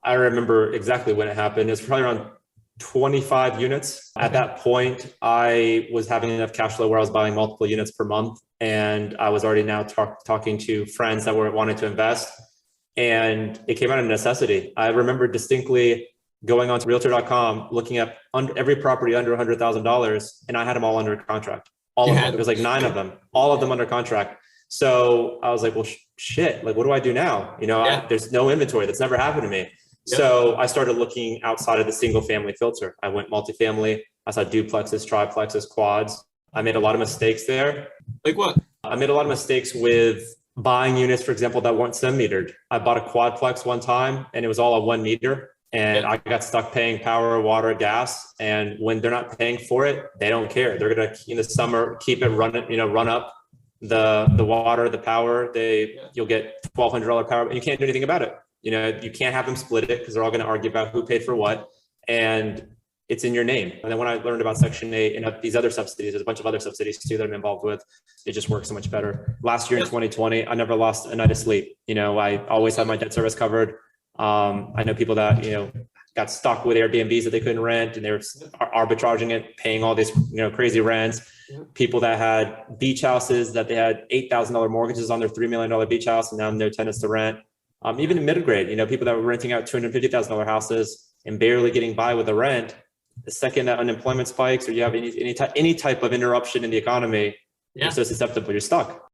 I remember exactly when it happened. It's probably around 25 units. Okay. At that point, I was having enough cash flow where I was buying multiple units per month. And I was already now talking to friends that were wanting to invest. And it came out of necessity. I remember distinctly going onto realtor.com, looking at every property under $100,000, and I had them all under contract. All of them. It was like 9 of them, all of them under contract. So I was like, well, shit, like, what do I do now? There's no inventory. That's never happened to me. Yep. So I started looking outside of the single family filter. I went multifamily. I saw duplexes, triplexes, quads. I made a lot of mistakes there. Like what? I made a lot of mistakes with buying units, for example, that weren't semi-metered. I bought a quadplex one time and it was all a 1 meter. And I got stuck paying power, water, gas. And when they're not paying for it, they don't care. They're going to, in the summer, keep it running, run up the water, the power. You'll get $1,200 power, and you can't do anything about it. You can't have them split it because they're all going to argue about who paid for what. And it's in your name. And then when I learned about Section 8 and these other subsidies, there's a bunch of other subsidies too that I'm involved with. It just works so much better. Last year in 2020, I never lost a night of sleep. I always had my debt service covered. I know people that, got stuck with Airbnbs that they couldn't rent and they were arbitraging it, paying all these, crazy rents. People that had beach houses that they had $8,000 mortgages on their $3 million beach house, and now they're tenants to rent. Even in middle grade, people that were renting out $250,000 houses and barely getting by with the rent. The second that unemployment spikes or you have any type of interruption in the economy, you're so susceptible, you're stuck.